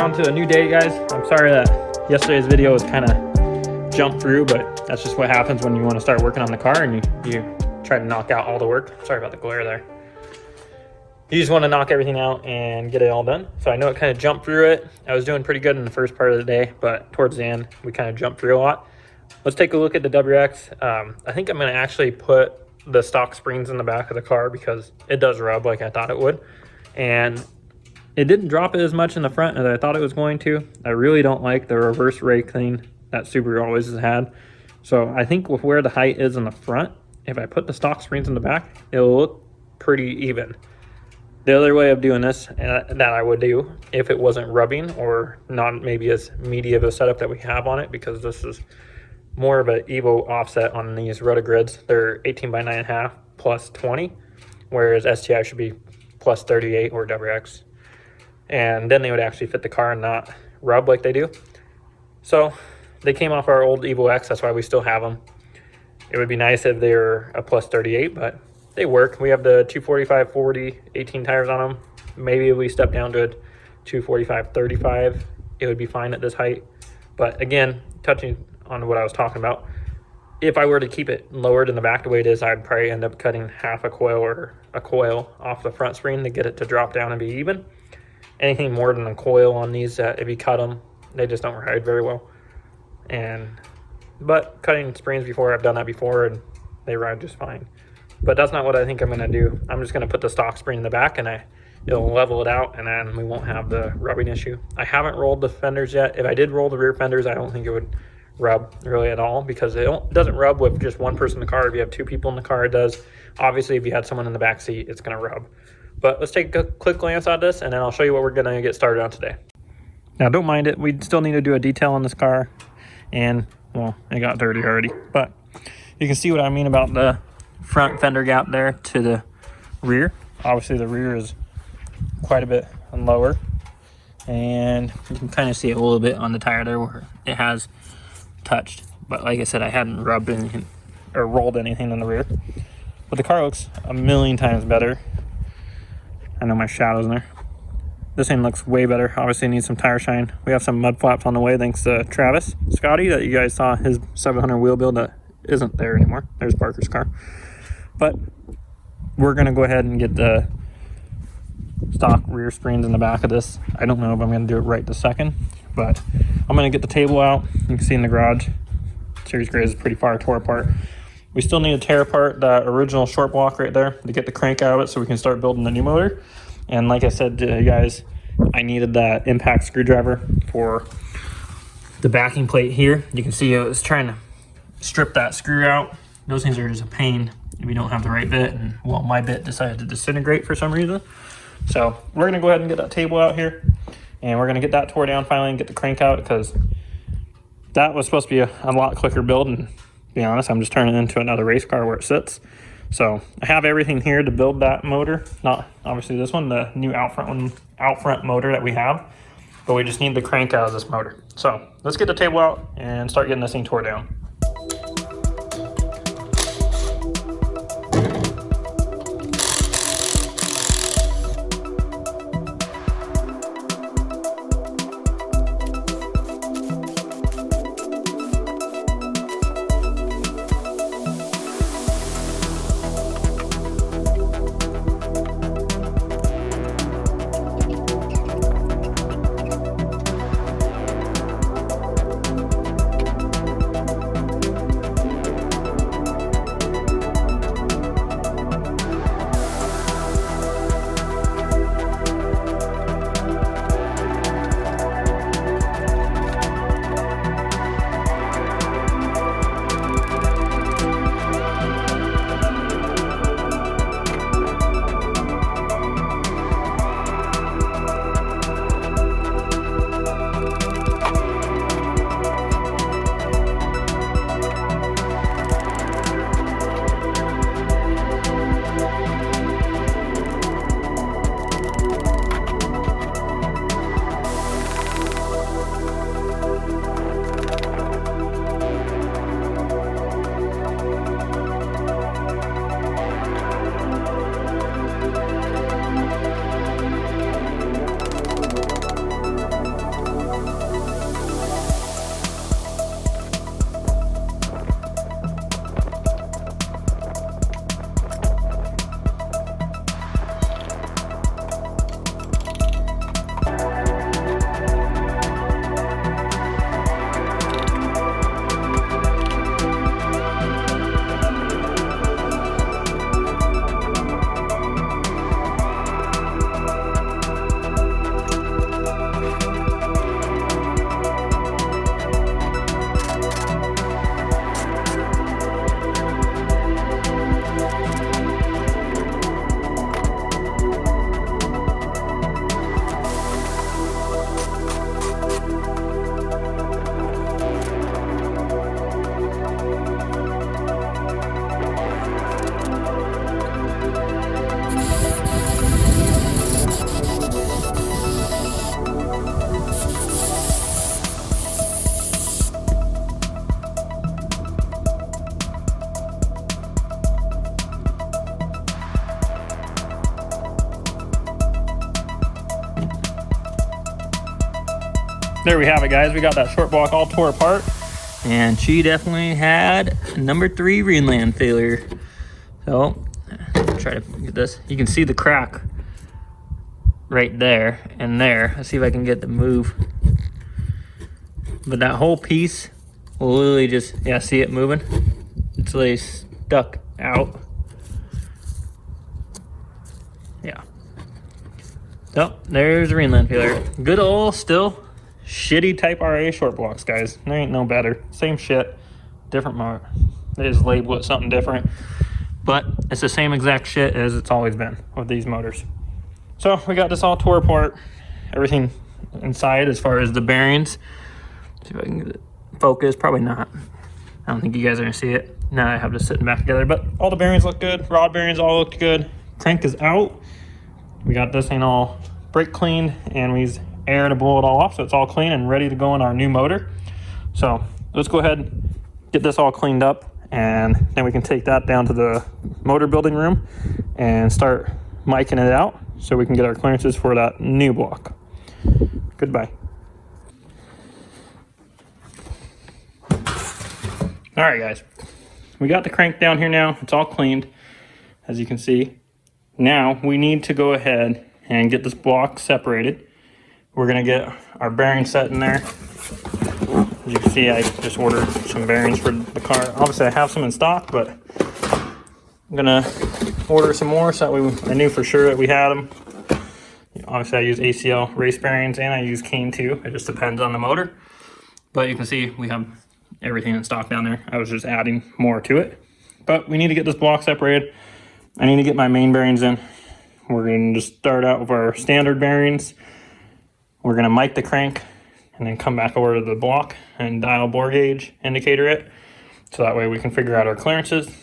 on to a new day, guys. I'm sorry that yesterday's video was kind of jumped through, but that's just what happens when you want to start working on the car and you try to knock out all the work. Sorry about the glare there. You just want to knock everything out and get it all done. So I know it kind of jumped through it. I was doing pretty good in the first part of the day, but towards the end, we kind of jumped through a lot. Let's take a look at the WX. I think I'm going to actually put the stock springs in the back of the car because it does rub like I thought it would. And it didn't drop it as much in the front as I thought it was going to. I really don't like the reverse rake thing that Subaru always has had. So I think with where the height is in the front, if I put the stock springs in the back, it'll look pretty even. The other way of doing this that I would do if it wasn't rubbing or not maybe as meaty of a setup that we have on it, because this is more of an Evo offset on these rotogrids. They're 18 by 9.5 plus 20, whereas STI should be plus 38 or WX. And then they would actually fit the car and not rub like they do. So they came off our old Evo X, that's why we still have them. It would be nice if they were a plus 38, but they work. We have the 245/40 18 tires on them. Maybe if we step down to a 245/35, it would be fine at this height. But again, touching on what I was talking about, if I were to keep it lowered in the back the way it is, I'd probably end up cutting half a coil or a coil off the front spring to get it to drop down and be even. Anything more than a coil on these, if you cut them, they just don't ride very well. But cutting springs before, I've done that before, and they ride just fine. But that's not what I think I'm going to do. I'm just going to put the stock spring in the back, and it'll level it out, and then we won't have the rubbing issue. I haven't rolled the fenders yet. If I did roll the rear fenders, I don't think it would rub really at all, because it doesn't rub with just one person in the car. If you have two people in the car, it does. Obviously, if you had someone in the back seat, it's going to rub. But let's take a quick glance at this, and then I'll show you what we're going to get started on today. Now, don't mind it. We still need to do a detail on this car, and, well, it got dirty already. But you can see what I mean about the front fender gap there to the rear. Obviously, the rear is quite a bit lower, and you can kind of see it a little bit on the tire there where it has touched. But like I said, I hadn't rubbed anything or rolled anything in the rear. But the car looks a million times better. I know my shadow's in there. This thing looks way better. Obviously, it needs some tire shine. We have some mud flaps on the way thanks to Travis Scotty that you guys saw his 700 wheel build that isn't there anymore. There's Parker's car. But we're going to go ahead and get the stock rear springs in the back of this. I don't know if I'm going to do it right this second, but I'm going to get the table out. You can see in the garage, series grade is pretty far tore apart. We still need to tear apart that original short block right there to get the crank out of it so we can start building the new motor. And like I said to you guys, I needed that impact screwdriver for the backing plate here. You can see I was trying to strip that screw out. Those things are just a pain if you don't have the right bit. And well, my bit decided to disintegrate for some reason. So we're going to go ahead and get that table out here. And we're going to get that tore down finally and get the crank out, because that was supposed to be a lot quicker build. And to be honest, I'm just turning it into another race car where it sits. So I have everything here to build that motor. Not obviously this one, the new Outfront motor that we have. But we just need the crank out of this motor. So let's get the table out and start getting this thing tore down. there we have it, guys. We got that short block all tore apart, and she definitely had number 3 Rhineland failure. So try to get this. You can see the crack right there and there. Let's see if I can get the move. But that whole piece will literally just, yeah, see it moving? It's like stuck out. Yeah. So there's a Rhineland failure. Good old, still shitty Type RA short blocks, guys. There ain't no better. Same shit, different motor. They just label it something different, but it's the same exact shit as it's always been with these motors. So we got this all tore apart. Everything inside as far as the bearings. See if I can get it focused. Probably not. I don't think you guys are gonna see it. Now I have this sitting back together, but all the bearings look good. Rod bearings all looked good. Crank is out. We got this thing all brake cleaned, and we use air to blow it all off, so it's all clean and ready to go in our new motor. So let's go ahead and get this all cleaned up, and then we can take that down to the motor building room and start micing it out so we can get our clearances for that new block. Goodbye. All right, guys, we got the crank down here now. It's all cleaned, as you can see. Now we need to go ahead and get this block separated. We're gonna get our bearing set in there. As you can see, I just ordered some bearings for the car. Obviously I have some in stock, but I'm gonna order some more so that I knew for sure that we had them. Obviously I use ACL race bearings and I use Kane too. It just depends on the motor. But you can see we have everything in stock down there. I was just adding more to it. But we need to get this block separated. I need to get my main bearings in. We're gonna just start out with our standard bearings. We're gonna mic the crank and then come back over to the block and dial bore gauge indicator it. So that way we can figure out our clearances.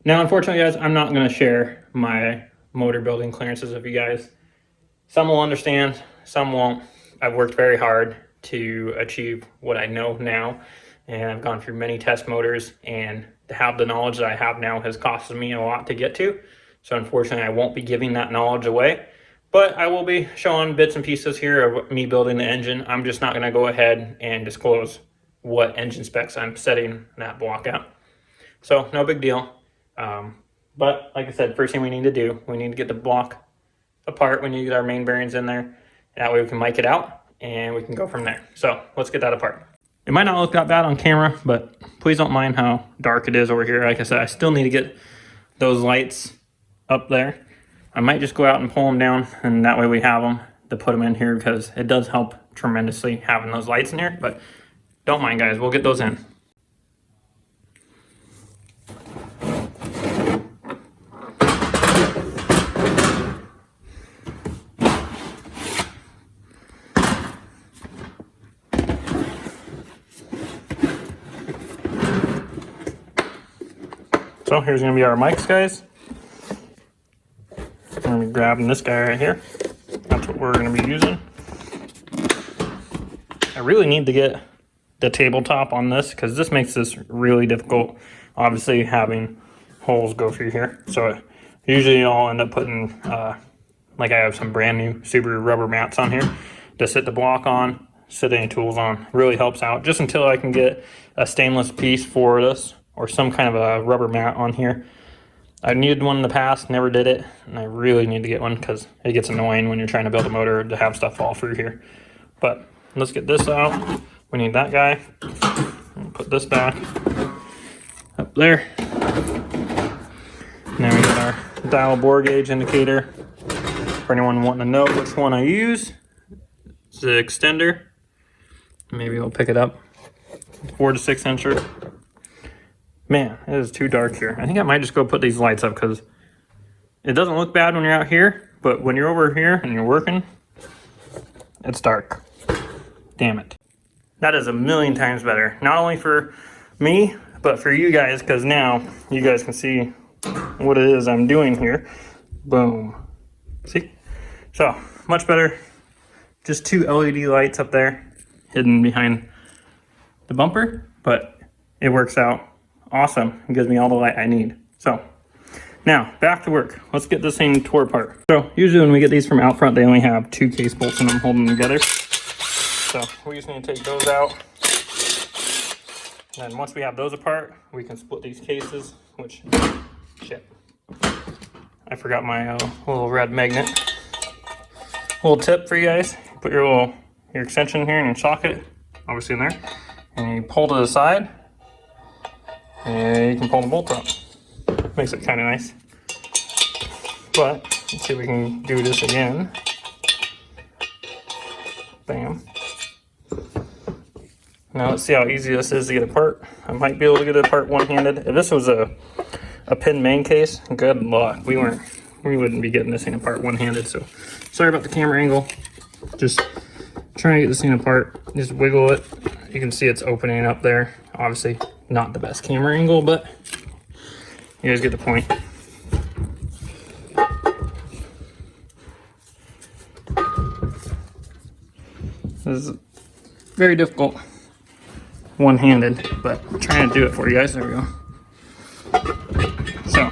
Now, unfortunately, guys, I'm not gonna share my motor building clearances with you guys. Some will understand, some won't. I've worked very hard to achieve what I know now, and I've gone through many test motors, and to have the knowledge that I have now has costed me a lot to get to. So unfortunately, I won't be giving that knowledge away, but I will be showing bits and pieces here of me building the engine. I'm just not gonna go ahead and disclose what engine specs I'm setting that block at. So no big deal. But like I said, first thing we need to do, we need to get the block apart. We need to get our main bearings in there. That way we can mic it out and we can go from there. So let's get that apart. It might not look that bad on camera, but please don't mind how dark it is over here. Like I said, I still need to get those lights up there. I might just go out and pull them down, and that way we have them to put them in here, because it does help tremendously having those lights in here. But don't mind, guys, we'll get those in. So here's gonna be our mics, guys. I'm gonna be grabbing this guy right here. That's what we're gonna be using. I really need to get the tabletop on this, because this makes this really difficult. Obviously having holes go through here. So usually I'll end up putting, like I have some brand new Subaru rubber mats on here to sit the block on, sit any tools on. Really helps out, just until I can get a stainless piece for this, or some kind of a rubber mat on here. I needed one in the past, never did it, and I really need to get one, because it gets annoying when you're trying to build a motor to have stuff fall through here. But let's get this out. We need that guy. Put this back up there. Now we got our dial bore gauge indicator. For anyone wanting to know which one I use, it's the extender. Maybe we'll pick it up. 4 to 6 incher. Man, it is too dark here. I think I might just go put these lights up, because it doesn't look bad when you're out here, but when you're over here and you're working, it's dark. Damn it. That is a million times better. Not only for me, but for you guys, because now you guys can see what it is I'm doing here. Boom. See? So, much better. Just 2 LED lights up there, hidden behind the bumper, but it works out awesome. It gives me all the light I need. So now back to work. Let's get this thing tore apart. So usually when we get these from Outfront, they only have 2 case bolts in them holding them together. So we just need to take those out. And then once we have those apart, we can split these cases, which, shit. I forgot my little red magnet. Little tip for you guys, put your extension here in your socket, obviously in there, and you pull to the side, and you can pull the bolt up. Makes it kind of nice. But let's see if we can do this again. Bam. Now let's see how easy this is to get apart. I might be able to get it apart one-handed. If this was a pin main case, good luck. We wouldn't be getting this thing apart one-handed. So sorry about the camera angle. Just trying to get this thing apart. Just wiggle it. You can see it's opening up there. Obviously not the best camera angle, but you guys get the point. This is very difficult one-handed, but I'm trying to do it for you guys. There we go. So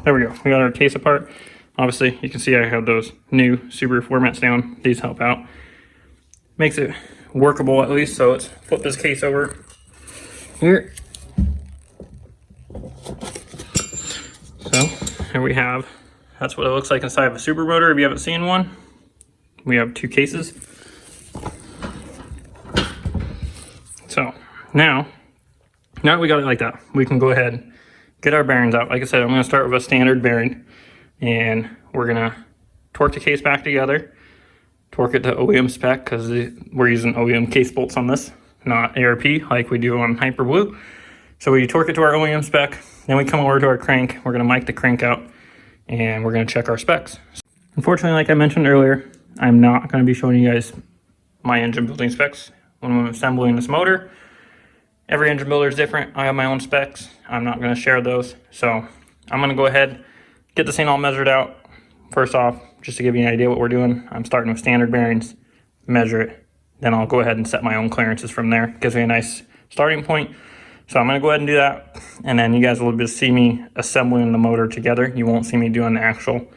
there we go. We got our case apart. Obviously you can see I have those new Subaru floor mats down. These help out. Makes it workable at least. So let's flip this case over here. So here we have, that's what it looks like inside of a Subaru motor if you haven't seen one. We have two cases. So now that we got it like that, we can go ahead and get our bearings out. Like I said, I'm going to start with a standard bearing, and we're going to torque the case back together, torque it to OEM spec, because we're using OEM case bolts on this, not ARP like we do on Hyper Blue. So we torque it to our OEM spec, then we come over to our crank. We're going to mic the crank out, and we're going to check our specs. Unfortunately, like I mentioned earlier, I'm not going to be showing you guys my engine building specs when I'm assembling this motor. Every engine builder is different. I have my own specs. I'm not going to share those. So I'm going to go ahead, get this thing all measured out. First off, just to give you an idea what we're doing, I'm starting with standard bearings, measure it. Then I'll go ahead and set my own clearances from there. Gives me a nice starting point. So I'm going to go ahead and do that. And then you guys will just see me assembling the motor together. You won't see me doing the actual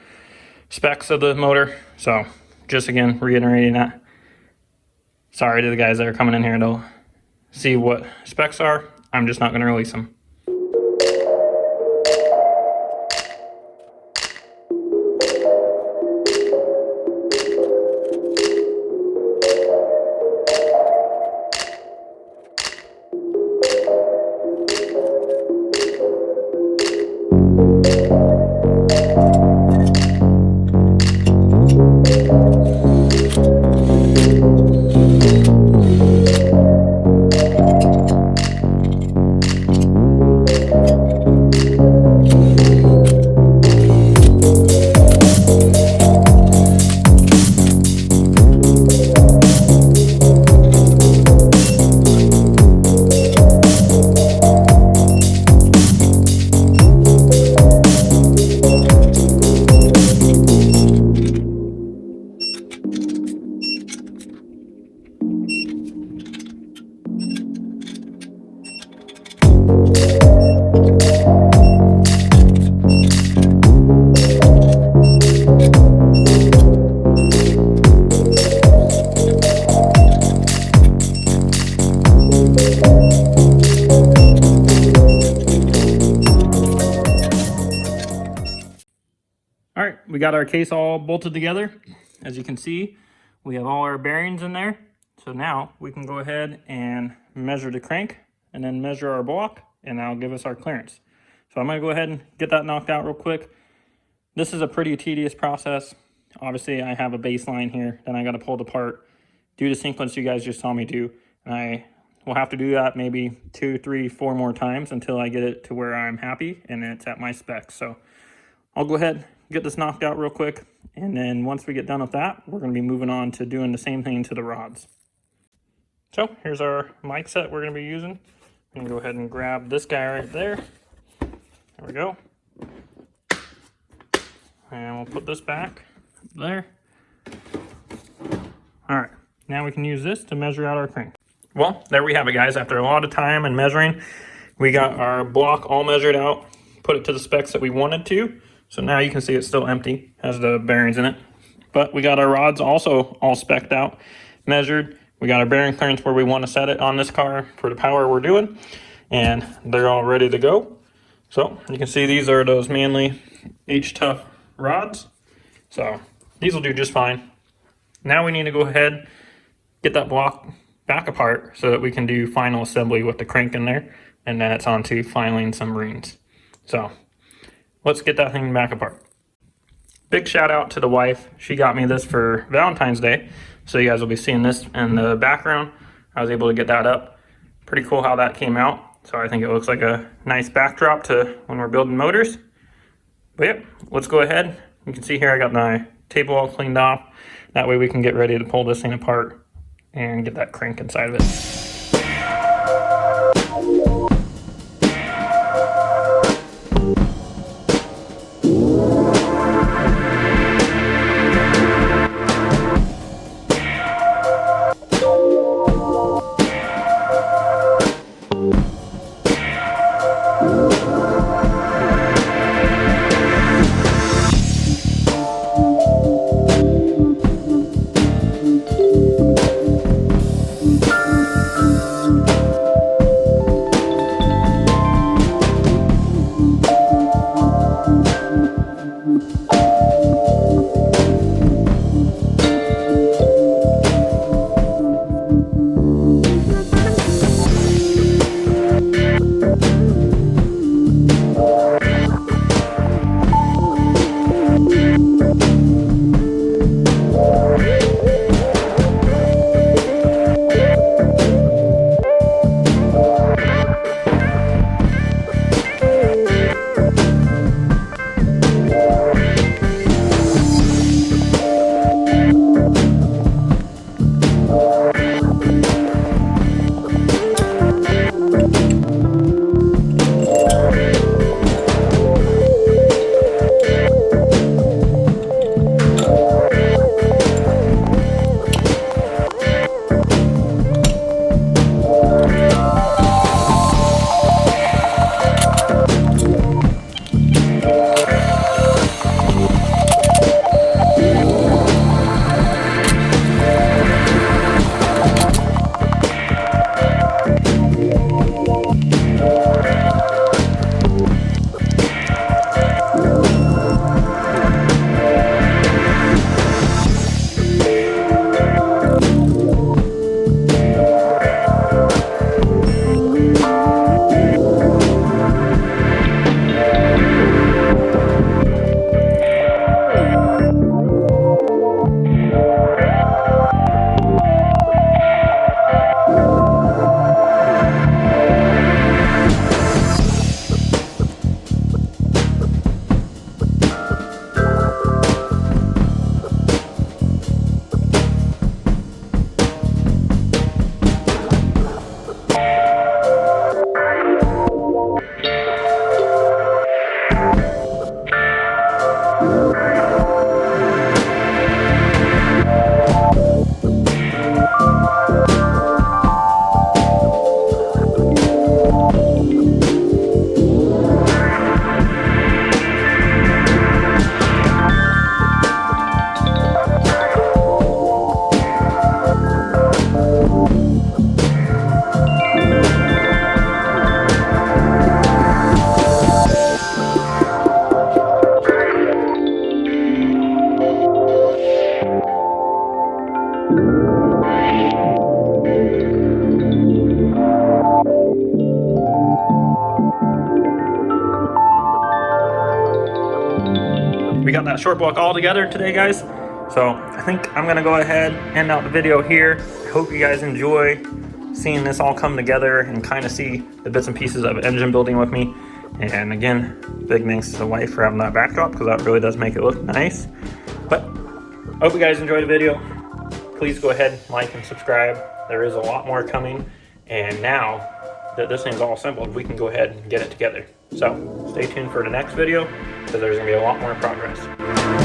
specs of the motor. So just again, reiterating that. Sorry to the guys that are coming in here to see what specs are. I'm just not going to release them. All right, we got our case all bolted together. As you can see, we have all our bearings in there. So now we can go ahead and measure the crank and then measure our block, and that'll give us our clearance. So I'm gonna go ahead and get that knocked out real quick. This is a pretty tedious process. Obviously I have a baseline here, then I gotta pull it apart, do the sequence you guys just saw me do. And I will have to do that maybe 2, 3, 4 more times until I get it to where I'm happy and it's at my specs. So I'll go ahead, get this knocked out real quick, and then once we get done with that, we're going to be moving on to doing the same thing to the rods. So here's our mic set we're going to be using. I'm going to go ahead and grab this guy right there. There we go. And we'll put this back there. All right, now we can use this to measure out our crank. Well, there we have it, guys. After a lot of time and measuring, we got our block all measured out, put it to the specs that we wanted to. So now you can see it's still empty, has the bearings in it. But we got our rods also all spec'd out, measured. We got our bearing clearance where we want to set it on this car for the power we're doing, and they're all ready to go. So you can see these are those Manley H-Tough rods. So these will do just fine. Now we need to go ahead, get that block back apart so that we can do final assembly with the crank in there, and then it's on to filing some rings. So let's get that thing back apart. Big shout out to the wife. She got me this for Valentine's Day. So you guys will be seeing this in the background. I was able to get that up. Pretty cool how that came out. So I think it looks like a nice backdrop to when we're building motors. But yep, let's go ahead. You can see here I got my table all cleaned off. That way we can get ready to pull this thing apart and get that crank inside of it. We got that short block all together today, guys. So I think I'm gonna go ahead and end out the video here. I hope you guys enjoy seeing this all come together and kind of see the bits and pieces of engine building with me. And again, big thanks to the wife for having that backdrop, because that really does make it look nice. But I hope you guys enjoyed the video. Please go ahead, like and subscribe. There is a lot more coming. And now that this thing's all assembled, we can go ahead and get it together. So stay tuned for the next video, because there's gonna be a lot more progress.